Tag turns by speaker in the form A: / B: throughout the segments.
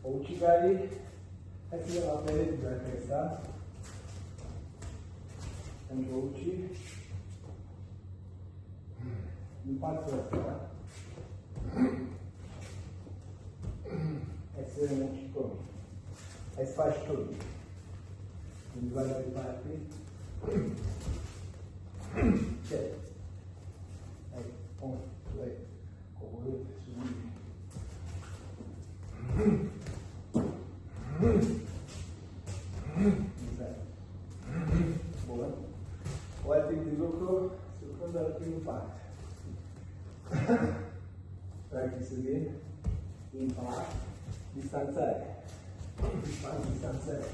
A: ucigari, hai să vedem la perete dacă asta. Pentru uci. Din partea asta. Hai să vedem uciconi. Hai să faci tu. Undeva de departe. Ce? Hai, pun, doi, coborât, subit. Exact. Bun. O alt tip de lucru, se lucrăm doar primul part. Practic să vin, impact, distanțare. Impact, distanțare.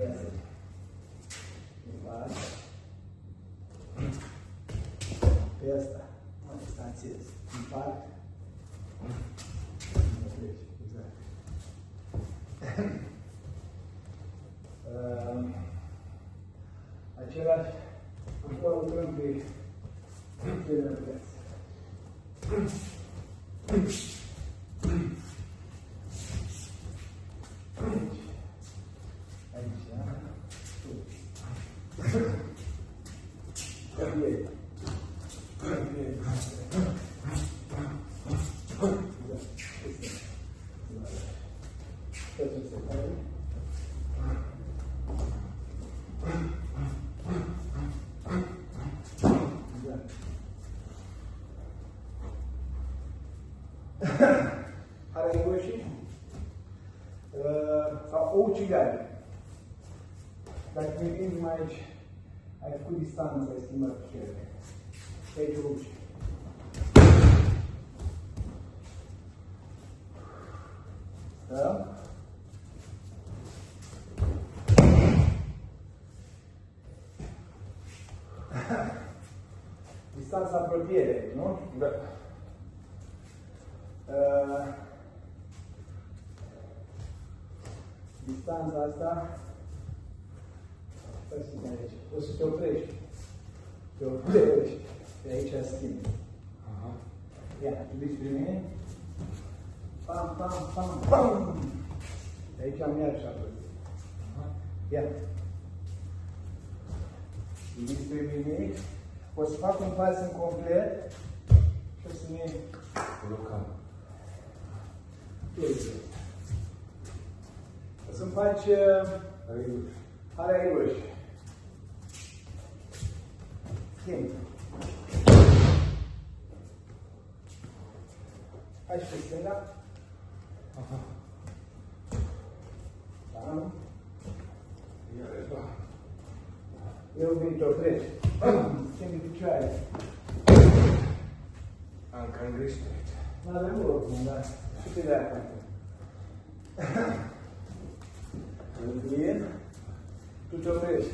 A: Iasă. Impact. Pe asta, mă distanțez. Impact. Exact. Același, acolo lucrăm pe celelalte. Aici, Are roșii sau o ucigare. Dacă ne gândim aici, ai făcut distanță, ai schimbat cele. Și aici o uci. Da? Distanța apropiere, nu? Da. Distanța asta, aici, o să te oprești. Te oprești. De aici schimbi. Ia, iubiți pe mine. Pam, pam, pam, pam. De aici am iar și apoi. Ia. Iubiți pe mine. O să fac un pas în complet și o să ne colocăm. O să-mi faci araiuși. Schimb. Hai și pe stânga. Da. Eu vin, te oprești. Schimbi picioare.
B: Am cam greșit.
A: Nu avem oricum, dar și pe de-aia facem. Vin, tu te oprești.